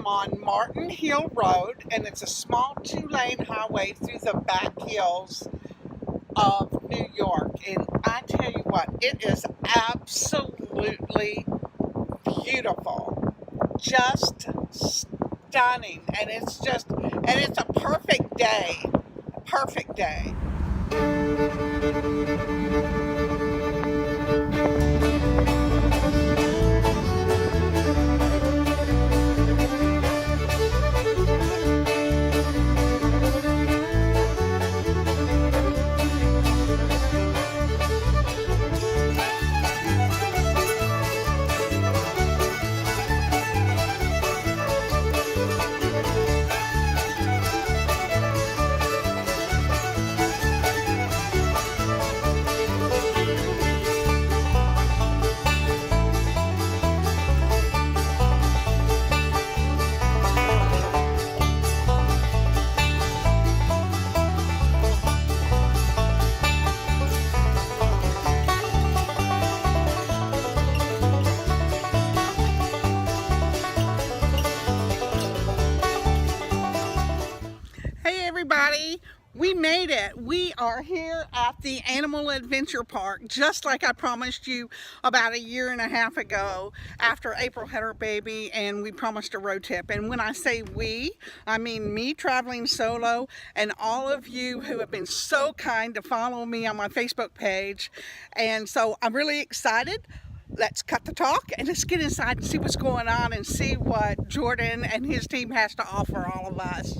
am on Martin Hill Road, and it's a small 2-lane highway through the back hills of New York. And I tell you what, it is absolutely beautiful, just stunning, and it's a perfect day, perfect day. Hey everybody, we made it. We are here at the Animal Adventure Park, just like I promised you about a year and a half ago after April had her baby, and we promised a road trip. And when I say we, I mean me traveling solo and all of you who have been so kind to follow me on my Facebook page. And so I'm really excited. Let's cut the talk and let's get inside and see what's going on and see what Jordan and his team has to offer all of us.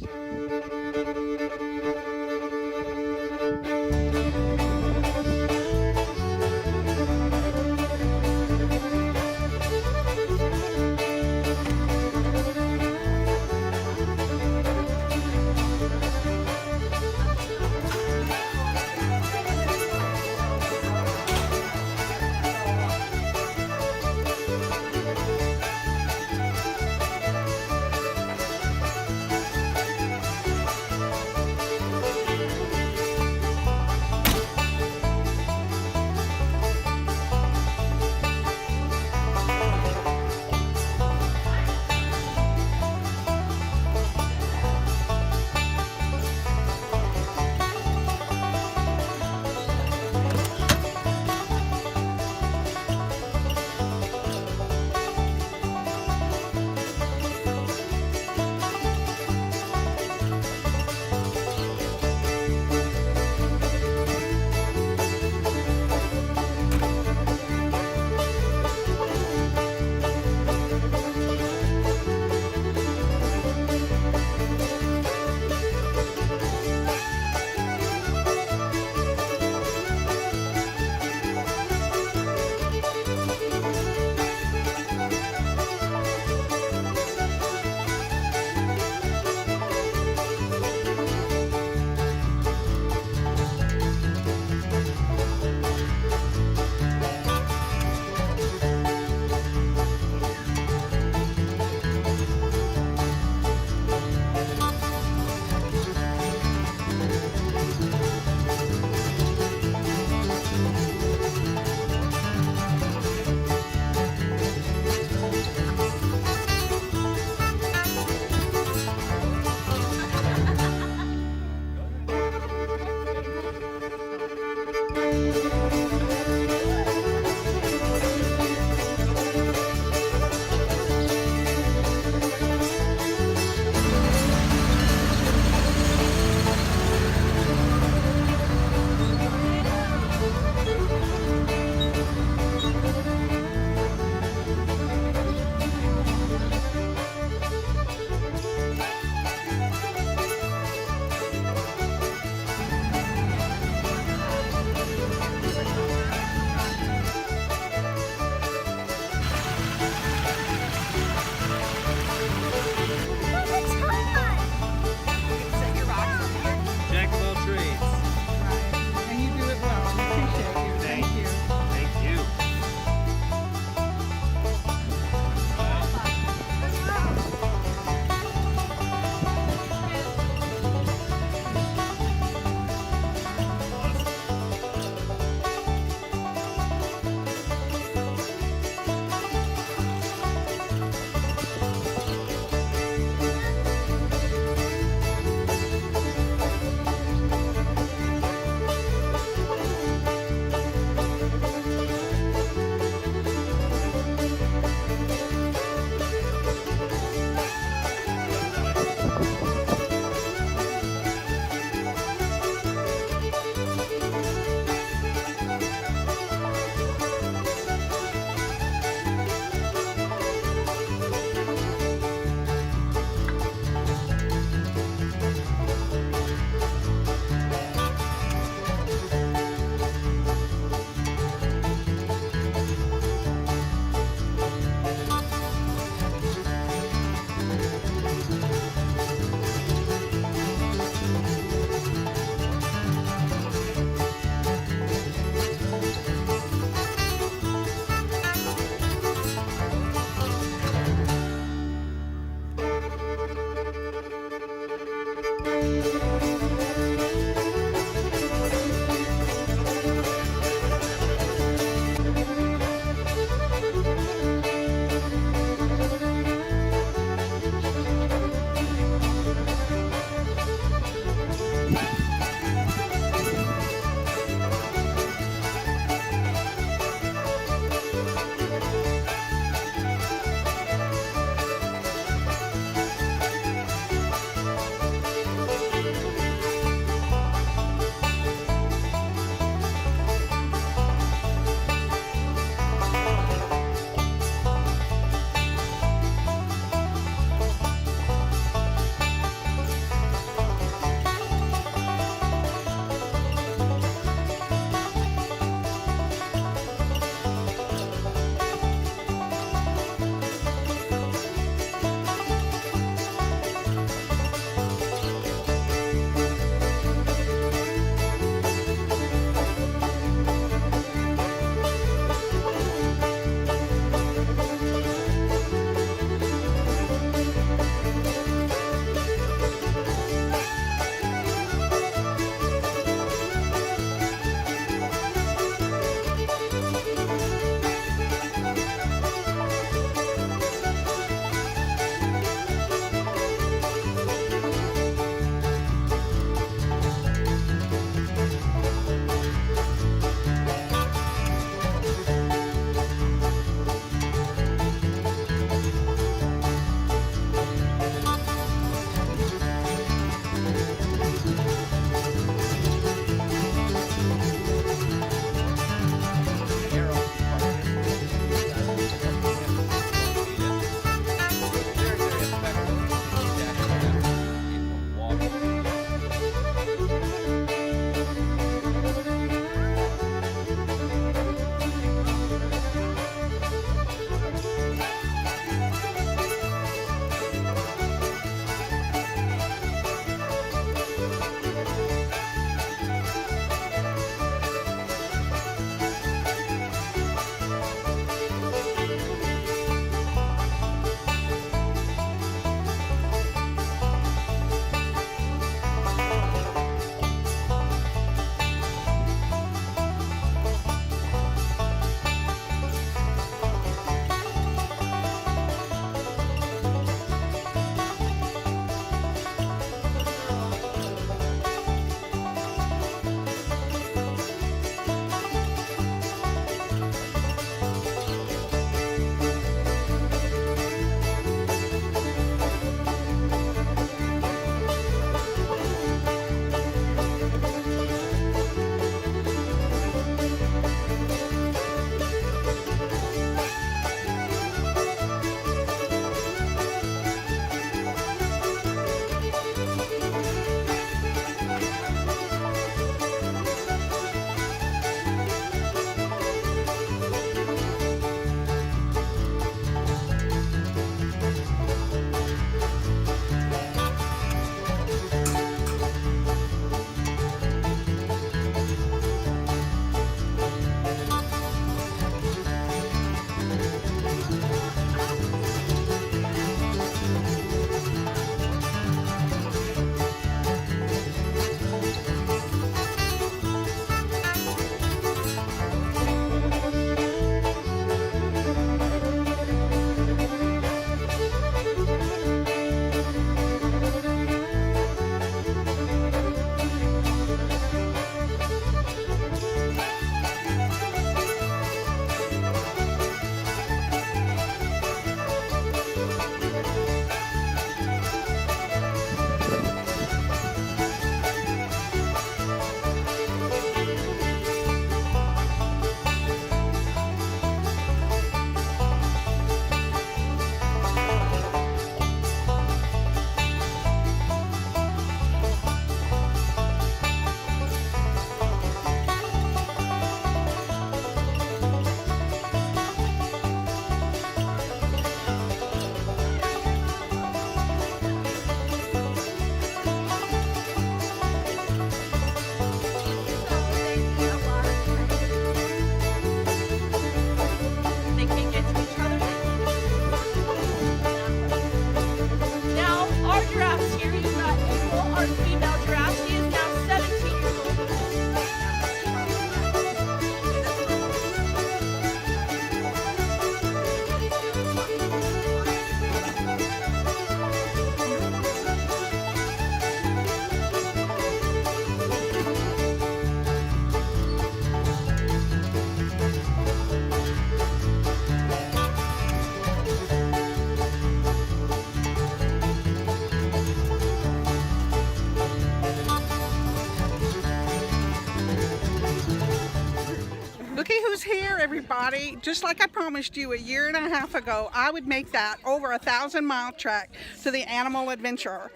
here, everybody. Just like I promised you a year and a half ago, I would make that over 1,000-mile trek to the Animal Adventure.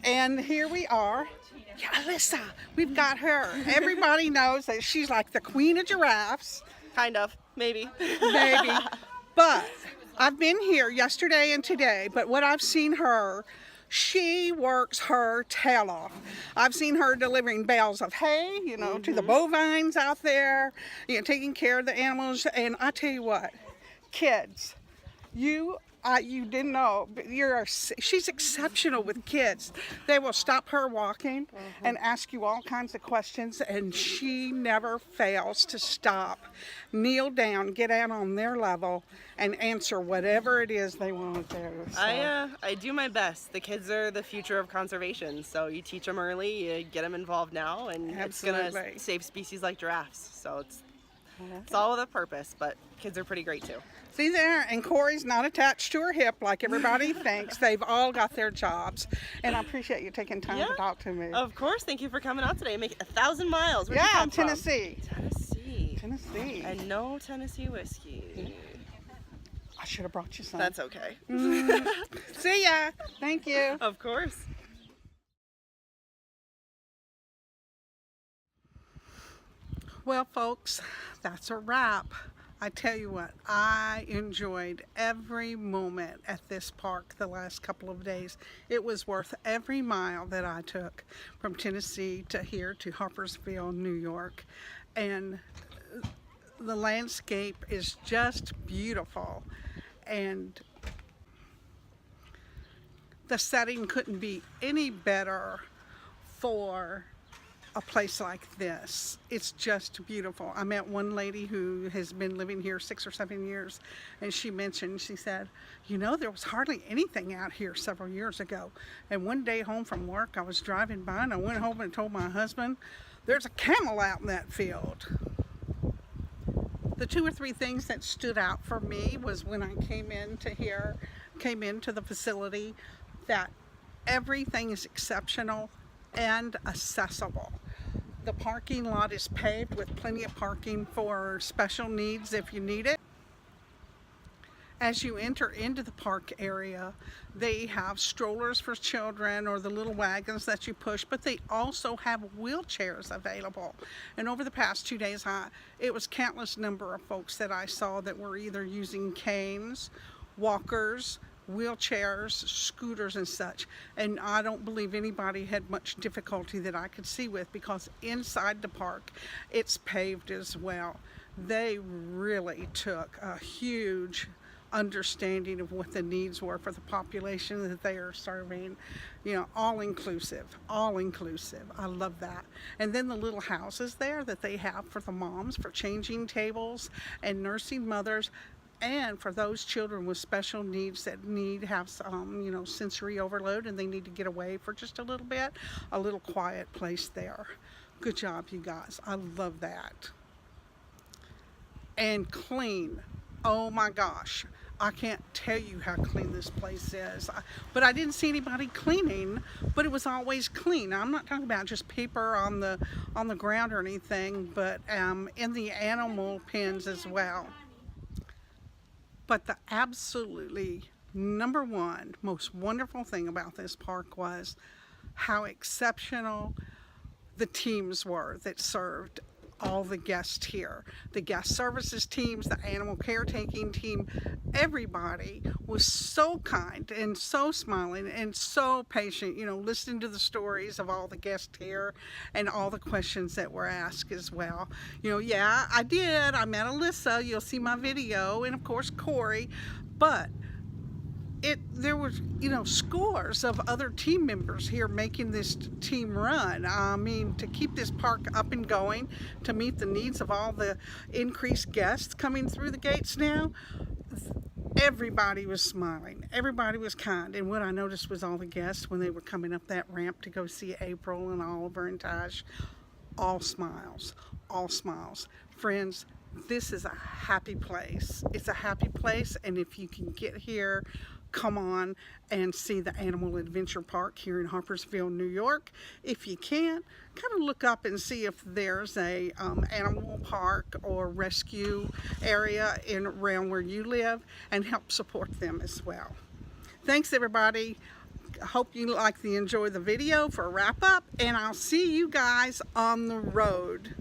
And here we are. Yeah, Alyssa, we've got her. Everybody knows that she's like the queen of giraffes. Kind of, maybe. Maybe. But I've been here yesterday and today, but what I've seen her, she works her tail off. I've seen her delivering bales of hay, you know, to the bovines out there, you know, taking care of the animals. And I tell you what, kids, you didn't know, but she's exceptional with kids. They will stop her walking and ask you all kinds of questions, and she never fails to stop, kneel down, get out on their level, and answer whatever it is they want to do. So. I do my best. The kids are the future of conservation, so you teach them early, you get them involved now, and Absolutely. It's going to save species like giraffes. So it's all with a purpose, but kids are pretty great too. See there, and Corey's not attached to her hip like everybody thinks. They've all got their jobs, and I appreciate you taking time to talk to me. Of course, thank you for coming out today. Make 1,000 miles. Where'd you come Tennessee. From? Tennessee. And no Tennessee whiskey. I should have brought you some. That's okay. See ya. Thank you. Of course. Well, folks, that's a wrap. I tell you what, I enjoyed every moment at this park the last couple of days. It was worth every mile that I took from Tennessee to here to Harpersville, New York. And the landscape is just beautiful. And the setting couldn't be any better for a place like this. It's just beautiful. I met one lady who has been living here 6 or 7 years, and she said, you know, there was hardly anything out here several years ago. And one day home from work, I was driving by and I went home and told my husband, there's a camel out in that field. The 2 or 3 things that stood out for me was when I came into the facility, that everything is exceptional and accessible. The parking lot is paved with plenty of parking for special needs if you need it. As you enter into the park area, they have strollers for children or the little wagons that you push, but they also have wheelchairs available. And over the past 2 days, it was countless number of folks that I saw that were either using canes, walkers, wheelchairs, scooters and such, and I don't believe anybody had much difficulty that I could see with, because inside the park it's paved as well. They really took a huge understanding of what the needs were for the population that they are serving. You know, all inclusive. I love that. And then the little houses there that they have for the moms, for changing tables and nursing mothers, and for those children with special needs that have some, you know, sensory overload and they need to get away for just a little bit, a little quiet place there. Good job, you guys. I love that. And clean. Oh my gosh. I can't tell you how clean this place is. But I didn't see anybody cleaning, but it was always clean. I'm not talking about just paper on the ground or anything, but in the animal pens as well. But the absolutely number one most wonderful thing about this park was how exceptional the teams were that served all the guests here. The guest services teams, the animal caretaking team, everybody was so kind and so smiling and so patient, you know, listening to the stories of all the guests here and all the questions that were asked as well. You know, yeah, I met Alyssa, you'll see my video, and of course Corey, but there was, you know, scores of other team members here making this team run. I mean, to keep this park up and going, to meet the needs of all the increased guests coming through the gates now, everybody was smiling. Everybody was kind. And what I noticed was all the guests, when they were coming up that ramp to go see April and Oliver and Taj, all smiles, all smiles. Friends, this is a happy place. It's a happy place, and if you can get here come on and see the Animal Adventure Park here in Harpersville, New York. If you can't, kind of look up and see if there's a animal park or rescue area around where you live, and help support them as well. Thanks everybody. I hope you enjoy the video for a wrap up, and I'll see you guys on the road.